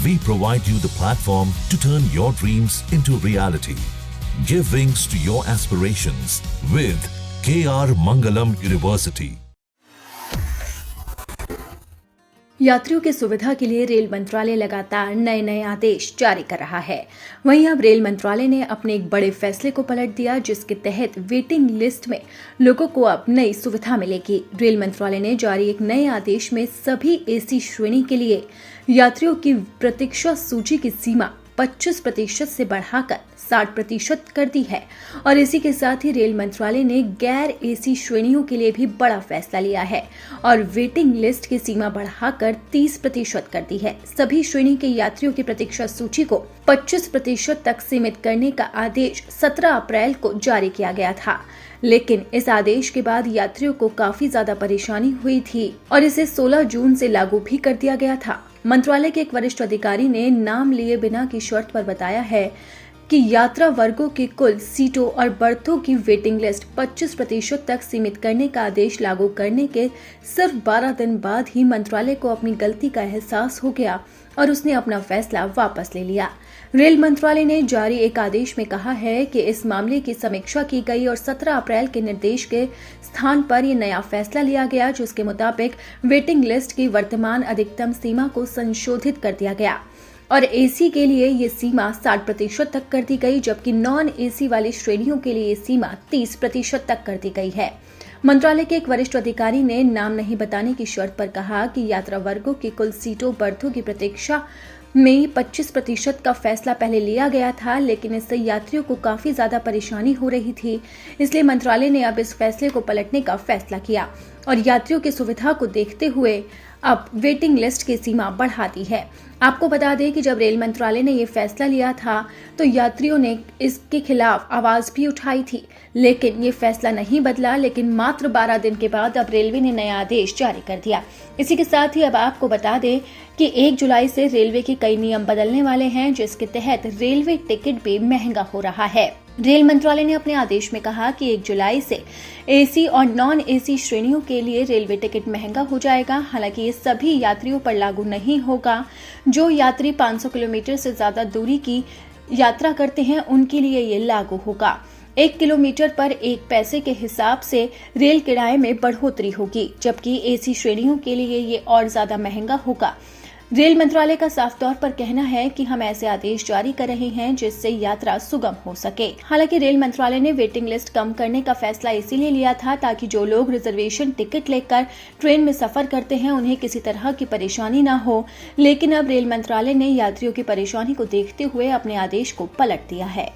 We provide you the platform to turn your dreams into reality. Give wings to your aspirations with KR Mangalam University. यात्रियों की सुविधा के लिए rail मंत्रालय लगातार नए आदेश जारी कर रहा है। वहीं अब रेल मंत्रालय ने अपने एक बड़े फैसले को पलट दिया, जिसके तहत वेटिंग लिस्ट में लोगों को अब नई सुविधा मिलेगी। रेल मंत्रालय ने जारी एक नए आदेश में सभी एसी श्रेणी के लिए यात्रियों की प्रतीक्षा सूची की सीमा 25% से बढ़ाकर 60% कर दी है और इसी के साथ ही रेल मंत्रालय ने गैर एसी श्रेणियों के लिए भी बड़ा फैसला लिया है और वेटिंग लिस्ट की सीमा बढ़ाकर 30% कर दी है। सभी श्रेणी के यात्रियों की प्रतीक्षा सूची को 25% तक सीमित करने का आदेश 17 अप्रैल को जारी किया गया था, लेकिन इस आदेश के बाद यात्रियों को काफी ज्यादा परेशानी हुई थी और इसे 16 जून से लागू भी कर दिया गया था। मंत्रालय के एक वरिष्ठ अधिकारी ने नाम लिए बिना की शर्त पर बताया है कि यात्रा वर्गों की कुल सीटों और बर्थों की वेटिंग लिस्ट 25% तक सीमित करने का आदेश लागू करने के सिर्फ 12 दिन बाद ही मंत्रालय को अपनी गलती का एहसास हो गया और उसने अपना फैसला वापस ले लिया। रेल मंत्रालय ने जारी एक आदेश में कहा है कि इस मामले की समीक्षा की गई और 17 अप्रैल के निर्देश के स्थान पर यह नया फैसला लिया गया, जिसके मुताबिक वेटिंग लिस्ट की वर्तमान अधिकतम सीमा को संशोधित कर दिया गया और एसी के लिए ये सीमा 60% तक कर दी गई, जबकि नॉन एसी वाली श्रेणियों के लिए ये सीमा 30% तक कर दी गई है। मंत्रालय के एक वरिष्ठ अधिकारी ने नाम नहीं बताने की शर्त पर कहा कि यात्रा वर्गों की कुल सीटों बर्थों की प्रतीक्षा में 25% का फैसला पहले लिया गया था, लेकिन इससे यात्रियों को काफी ज्यादा परेशानी हो रही थी। इसलिए मंत्रालय ने अब इस फैसले को पलटने का फैसला किया और यात्रियों की सुविधा को देखते हुए अब वेटिंग लिस्ट की सीमा बढ़ा दी है। आपको बता दें कि जब रेल मंत्रालय ने ये फैसला लिया था तो यात्रियों ने इसके खिलाफ आवाज भी उठाई थी, लेकिन ये फैसला नहीं बदला। लेकिन मात्र 12 दिन के बाद अब रेलवे ने नया आदेश जारी कर दिया। इसी के साथ ही अब आपको बता दें कि 1 जुलाई से रेलवे के कई नियम बदलने वाले हैं, जिसके तहत रेलवे टिकट भी महंगा हो रहा है। रेल मंत्रालय ने अपने आदेश में कहा कि 1 जुलाई से एसी और नॉन एसी श्रेणियों के लिए रेलवे टिकट महंगा हो जाएगा। हालांकि ये सभी यात्रियों पर लागू नहीं होगा। जो यात्री 500 किलोमीटर से ज्यादा दूरी की यात्रा करते हैं उनके लिए ये लागू होगा। 1 किलोमीटर पर 1 पैसे के हिसाब से रेल किराए में बढ़ोतरी होगी, जबकि एसी श्रेणियों के लिए ये और ज्यादा महंगा होगा। रेल मंत्रालय का साफ तौर पर कहना है कि हम ऐसे आदेश जारी कर रहे हैं जिससे यात्रा सुगम हो सके। हालांकि रेल मंत्रालय ने वेटिंग लिस्ट कम करने का फैसला इसीलिए लिया था ताकि जो लोग रिजर्वेशन टिकट लेकर ट्रेन में सफर करते हैं उन्हें किसी तरह की परेशानी न हो। लेकिन अब रेल मंत्रालय ने यात्रियों की परेशानी को देखते हुए अपने आदेश को पलट दिया है।